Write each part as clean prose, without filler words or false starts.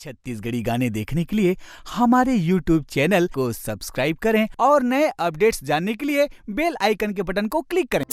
छत्तीसगढ़ी गाने देखने के लिए हमारे YouTube चैनल को सब्सक्राइब करें और नए अपडेट्स जानने के लिए बेल आइकन के बटन को क्लिक करें।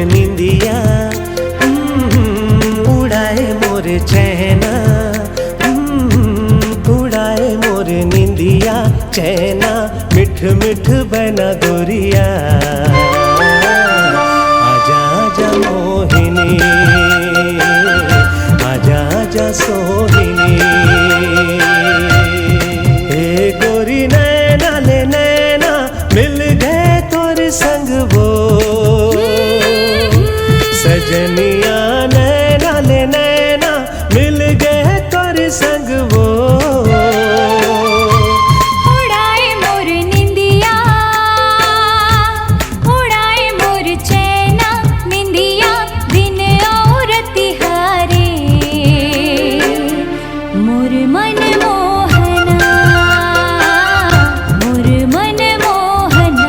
निंदिया उड़ाए मोरे चैना, उड़ाए मोरे निंदिया चैना, मिठ मिठ बना गोरिया। आजा आजा मोहिनी, आजा आजा सोहिनी। ए गोरी नैना ले नैना मिल गए तोरे संग वो, सजनिया नैना ले नैना मिल गए तोरे संग वो। उड़ाए मोर निंदिया, उड़ाए मोर चैना, निंदिया दिन और तिहारे, मोर मन मोहना, मोर मन मोहना।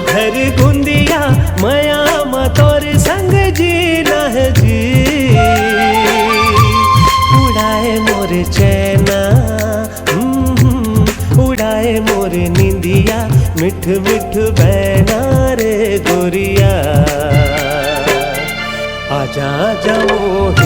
घर गुंदिया मया मतोर संग जीना है जी। उड़ाए मोरे चैना, उड़ाए मोरे निंदिया, मिठ मिठ बहना रे गोरिया। आजा आजा मोहिनी।